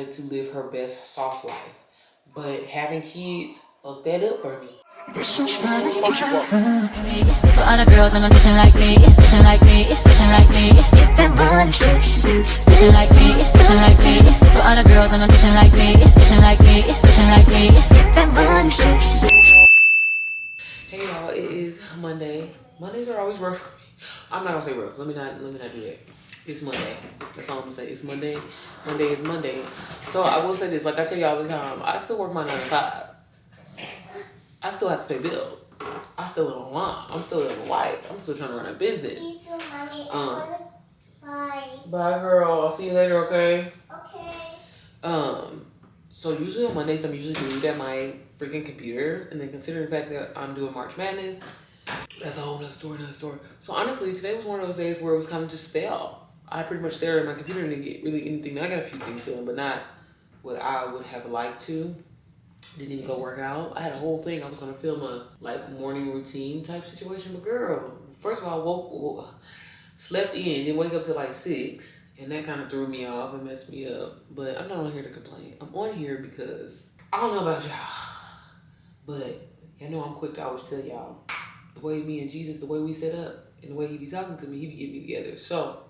to live her best soft life. But having kids, fuck that up for me. For other girls on a mission like me, mission like me, mission like me. Get that money, mission like me, mission like me. For other girls on a mission like me, mission like me, mission like me. Get that money. Hey y'all, it is Monday. Mondays are always rough for me. I'm not gonna say rough. Let me not do that. It's Monday. That's all I'm gonna say. It's Monday. Monday is Monday. So I will say this, like I tell you all the time, I still work my 9 to 5. I still have to pay bills. I still live on mom. I'm still living wife. I'm still trying to run a business. So, Mommy, I wanna bye. Bye, girl. I'll see you later, okay? Okay. So usually on Mondays, I'm usually glued at my freaking computer. And then considering the fact that I'm doing March Madness, that's a whole nother story. So honestly, today was one of those days where it was kind of just fail. I pretty much stared at my computer and didn't get really anything. I got a few things done, but not what I would have liked to. Didn't even go work out. I had a whole thing. I was gonna film a morning routine type situation, but girl, first of all, slept in, didn't wake up till 6, and that kind of threw me off and messed me up. But I'm not on here to complain. I'm on here because I don't know about y'all, but I know I'm quick to always tell y'all the way me and Jesus, the way we set up, and the way he be talking to me, he be getting me together. So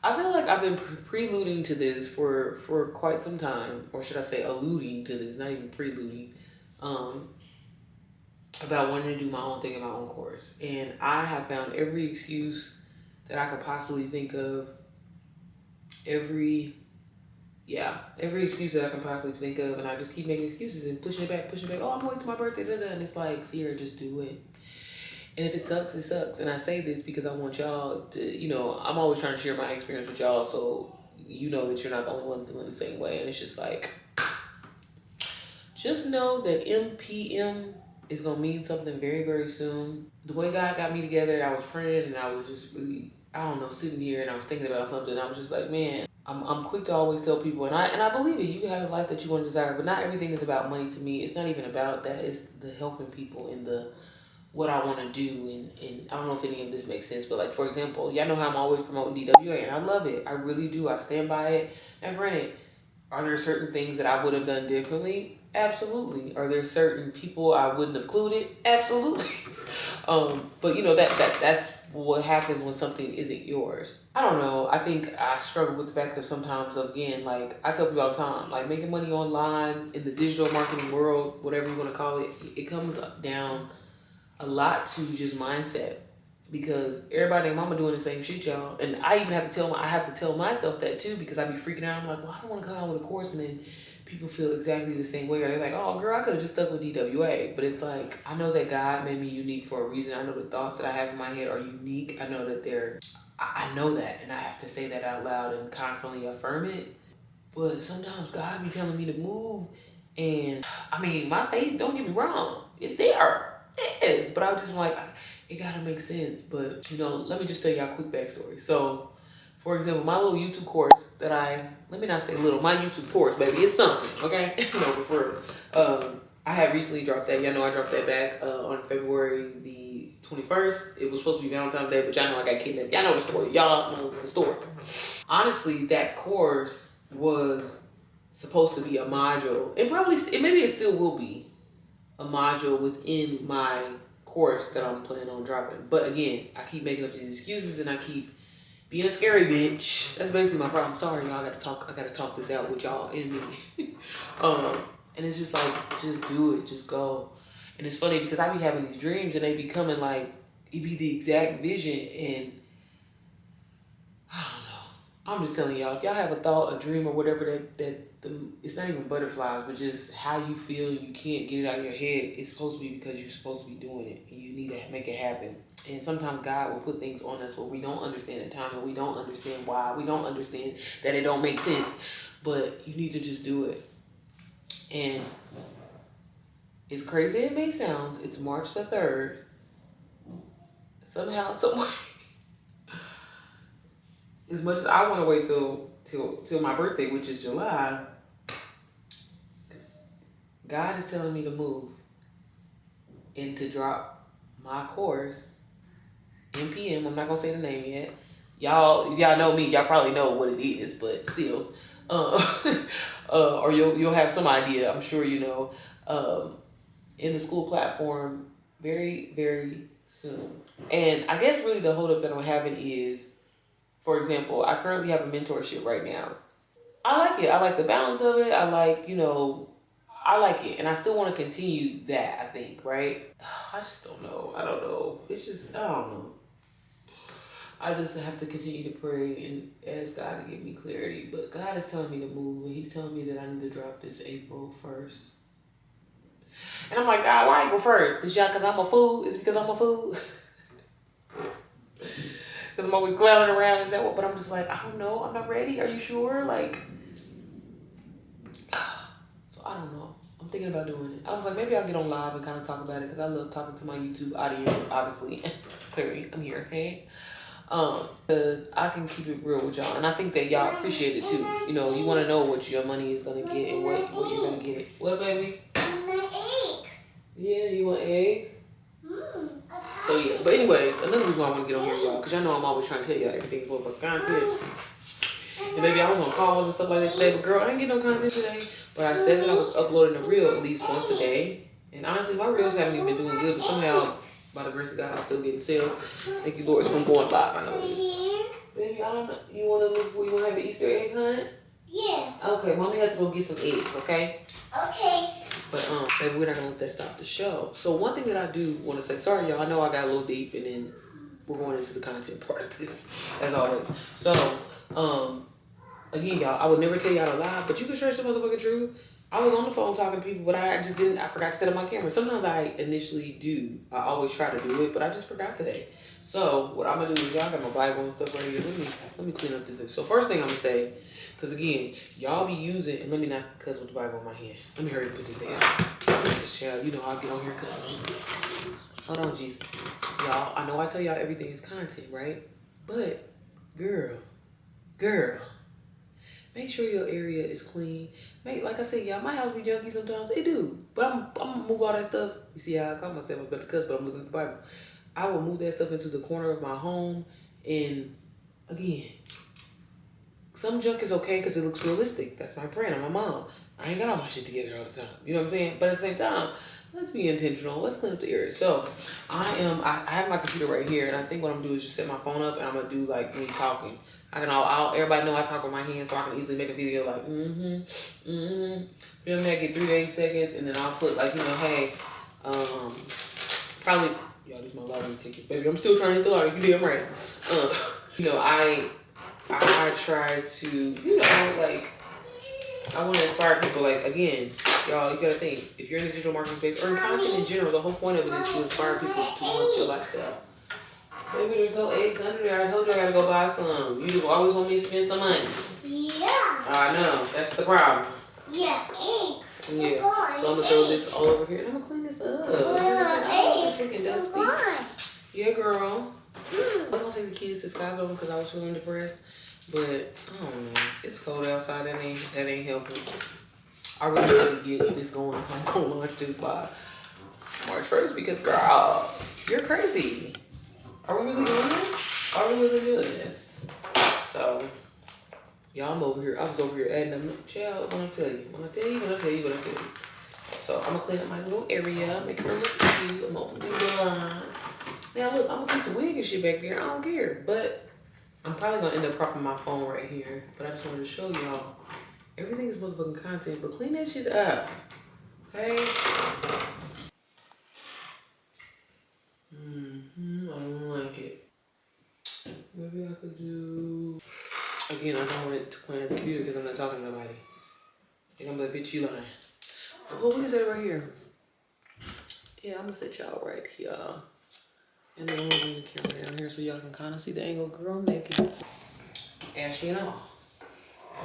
I feel like I've been preluding to this for quite some time, or should I say alluding to this, not even preluding, about wanting to do my own thing in my own course. And I have found every excuse that I could possibly think of, every excuse that I can possibly think of, and I just keep making excuses and pushing it back. Oh, I'm waiting till my birthday, and it's like, Sierra, just do it. And if it sucks, it sucks. And I say this because I want y'all to, I'm always trying to share my experience with y'all so you know that you're not the only one feeling the same way. And it's just like, just know that MPM is going to mean something very, very soon. The way God got me together, I was praying and I was just really, sitting here and I was thinking about something. I was just like, man, I'm quick to always tell people, and I believe it. You can have a life that you want to desire, but not everything is about money to me. It's not even about that. It's the helping people and the what I want to do, and I don't know if any of this makes sense, but for example, y'all know how I'm always promoting DWA, and I love it. I really do. I stand by it. Now granted, are there certain things that I would have done differently? Absolutely. Are there certain people I wouldn't have included? Absolutely. But that's what happens when something isn't yours. I don't know. I think I struggle with the fact that sometimes, again, I tell people all the time, making money online in the digital marketing world, whatever you want to call it, it comes down a lot to just mindset, because everybody and mama doing the same shit, y'all. And I even have to tell myself that too, because I be freaking out. I'm like, well, I don't want to come out with a course and then people feel exactly the same way, or they're like, oh girl, I could have just stuck with DWA. But it's like, I know that God made me unique for a reason. I know the thoughts that I have in my head are unique. I know that I know that, and I have to say that out loud and constantly affirm it. But sometimes God be telling me to move, and my faith, don't get me wrong, it's there. It is, but I was just like, it gotta make sense. But let me just tell y'all a quick backstory. So, for example, my little YouTube course that let me not say little, my YouTube course, baby, it's something, okay? No, but for I had recently dropped that. Y'all know I dropped that back on February the 21st. It was supposed to be Valentine's Day, but y'all know I got kidnapped. Y'all know the story. Y'all know the story. Honestly, that course was supposed to be a module, and maybe it still will be a module within my course that I'm planning on dropping. But again, I keep making up these excuses and I keep being a scary bitch. That's basically my problem. Sorry, y'all. I gotta talk this out with y'all and me. And it's just just do it, just go. And it's funny because I be having these dreams and they be coming it be the exact vision, and I don't know. I'm just telling y'all, if y'all have a thought, a dream, or whatever it's not even butterflies, but just how you feel, you can't get it out of your head. It's supposed to be because you're supposed to be doing it, and you need to make it happen. And sometimes God will put things on us where we don't understand the time, and we don't understand why. We don't understand that it don't make sense, but you need to just do it. And as crazy as it may sound, it's March the 3rd. Somehow, someway, as much as I want to wait till my birthday, which is July, God is telling me to move and to drop my course, NPM. I'm not gonna say the name yet. Y'all know me. Y'all probably know what it is, but still, Or you'll have some idea. I'm sure you know. In the school platform, very very soon. And I guess really the holdup that I'm having is, for example, I currently have a mentorship right now. I like it. I like the balance of it. I like, I like it. And I still want to continue that, I think, right? I just don't know. I don't know. It's just, I don't know. I just have to continue to pray and ask God to give me clarity. But God is telling me to move, and He's telling me that I need to drop this April 1st. And I'm like, God, why April 1st? Because I'm a fool? Is it because I'm a fool? Because I'm always clowning around. Is that what? But I'm just like, I don't know. I'm not ready. Are you sure? Like, so I don't know. I'm thinking about doing it. I was like, maybe I'll get on live and kind of talk about it because I love talking to my YouTube audience, obviously. Clearly, I'm here, hey? Because I can keep it real with y'all. And I think that y'all appreciate it too. You know, you want to know what your money is going to get and what you're going to get it. What, baby? Eggs. Yeah, you want eggs? So yeah, but anyways, another reason why I want to get on here, y'all, because y'all know I'm always trying to tell y'all everything's more about content. And maybe I was on calls and stuff like that today, but girl, I didn't get no content today. But I said that I was uploading a reel at least once a day. And honestly, my reels haven't even been doing good, but somehow, by the grace of God, I'm still getting sales. Thank you, Lord, it's from going live. I know this. Baby, I don't know. You want to have an Easter egg hunt? Yeah. Okay, mommy has to go get some eggs, okay? Okay. But baby, we're not gonna let that stop the show. So one thing that I do want to say, sorry y'all, I know I got a little deep, and then we're going into the content part of this, as always. So again, y'all, I would never tell y'all to lie, but you can stretch the motherfucking truth. I was on the phone talking to people, but I forgot to set up my camera. Sometimes I initially do. I always try to do it, but I just forgot today. So what I'm gonna do is, y'all got my Bible and stuff right here. Let me clean up this. So first thing I'm gonna say, because again, y'all be using, and let me not cuss with the Bible in my hand. Let me hurry and put this down. This child, you know I'll get on here cussing. Hold on, Jesus. Y'all, I know I tell y'all everything is content, right? But, girl, make sure your area is clean. Like I said, y'all, my house be junky sometimes. They do. But I'm gonna move all that stuff. You see how I call myself? I was about to cuss, but I'm looking at the Bible. I will move that stuff into the corner of my home. And again, some junk is okay because it looks realistic. That's my brand. I'm a mom. I ain't got all my shit together all the time. You know what I'm saying? But at the same time, let's be intentional. Let's clean up the area. So I have my computer right here, and I think what I'm gonna do is just set my phone up, and I'm gonna do like me talking. Everybody know I talk with my hands, so I can easily make a video like film that, get 3 to 8 seconds, and then I'll put like, hey, probably y'all, this is my lottery tickets, baby. I'm still trying to hit the lottery. You damn right. I try to, like, I want to inspire people. Like, again, y'all, you gotta think, if you're in the digital marketing space or in content in general, the whole point of it is to inspire people to want your lifestyle. Baby, there's no eggs under there. I told you I gotta go buy some. You just always want me to spend some money. Yeah. I know. That's the problem. Yeah, eggs. Yeah. So I'm gonna throw this all over here, and I'm gonna clean this up. It's looking dusty. Yeah, girl. I was gonna take the kids to Sky Zone because I was feeling depressed, but I don't know. It's cold outside. That ain't helping. I really need to get this going if I'm gonna launch this by March 1st because, girl, you're crazy. Are we really doing this? Are we really doing this? So, y'all, I was over here adding them. Child, when I tell you. So, I'm gonna clean up my little area, make her look cute. I'm gonna open the door. Now, look, I'm gonna keep the wig and shit back there. I don't care. But I'm probably gonna end up propping my phone right here. But I just wanted to show y'all. Everything is motherfucking content, but clean that shit up. Okay? I don't like it. Maybe I could do... Again, I don't want it to point at the computer because I'm not talking to nobody. And I'm like, bitch, you lying. Well, we can set it right here. Yeah, I'm gonna set y'all right here. And then I'm gonna bring the camera down here so y'all can kind of see the angle. Girl, naked. Ashy and all.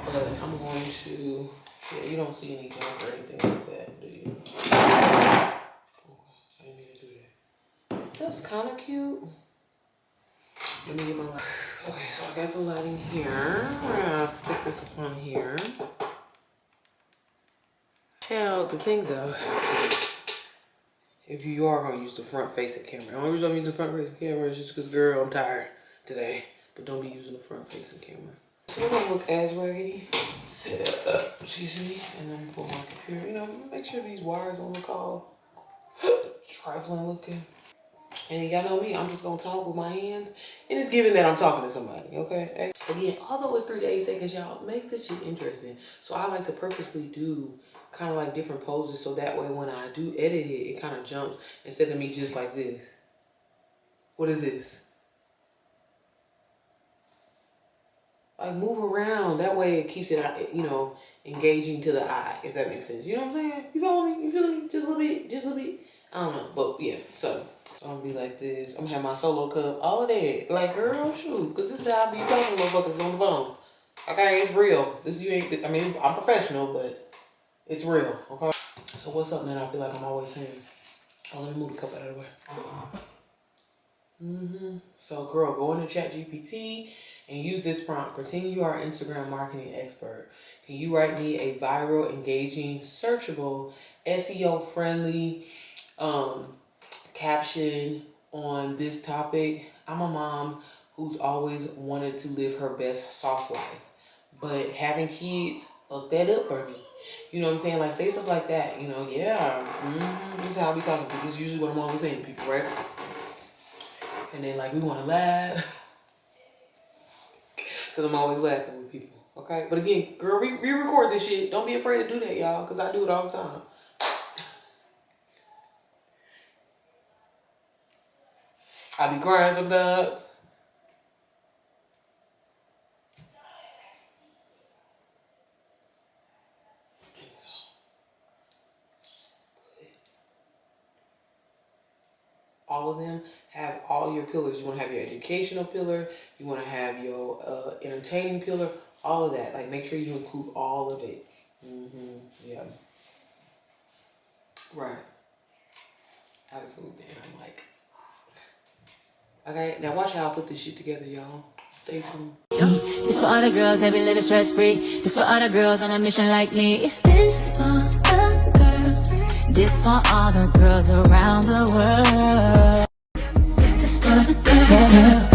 But I'm going to... Yeah, you don't see any junk or anything like that, do you? I didn't mean to do that. That's kind of cute. Let me get my light. Okay, so I got the lighting here. We're gonna stick this up on here. Child, the things that if you are gonna use the front facing camera. The only reason I'm using the front facing camera is just because, girl, I'm tired today. But don't be using the front facing camera. So we're gonna look as raggedy. Excuse me. And then pull my computer. You know, make sure these wires don't look all trifling looking. And y'all know me, I'm just gonna talk with my hands. And it's given that I'm talking to somebody, okay? Again, although it's 3 days, because y'all make this shit interesting. So I like to purposely do kind of like different poses so that way when I do edit it, it kind of jumps instead of me just like this. What is this? Like move around. That way it keeps it, you know, engaging to the eye, if that makes sense. You know what I'm saying? You follow me? You feel me? Just a little bit. Just a little bit. I don't know. But yeah, so I'm gonna be like this. I'm gonna have my solo cup, all of that. Like, girl, shoot. Because this is how I be talking to motherfuckers on the phone. Okay, it's real. This you ain't, I mean, I'm professional, but it's real. Okay? So what's something that I feel like I'm always saying? Oh, let me move the cup out of the way. So, girl, go into ChatGPT and use this prompt. Pretend you are an Instagram marketing expert. Can you write me a viral, engaging, searchable, SEO-friendly caption on this topic? I'm a mom who's always wanted to live her best soft life, but having kids fucked that up for me. You know what I'm saying? Like, say stuff like that. You know, yeah. This is how I be talking to people. This is usually what I'm always saying to people, right? And then, like, we want to laugh. Because I'm always laughing with people, okay? But again, girl, we record this shit. Don't be afraid to do that, y'all, because I do it all the time. I be crying sometimes. All of them have all your pillars. You want to have your educational pillar. You want to have your entertaining pillar. All of that. Like, make sure you include all of it. Yeah. Right. Absolutely. And I'm like, okay, now watch how I put this shit together, y'all. Stay tuned. This for all the girls that be living stress free. This for all the girls on a mission like me. This for the girls. This for all the girls around the world. This is for the girls.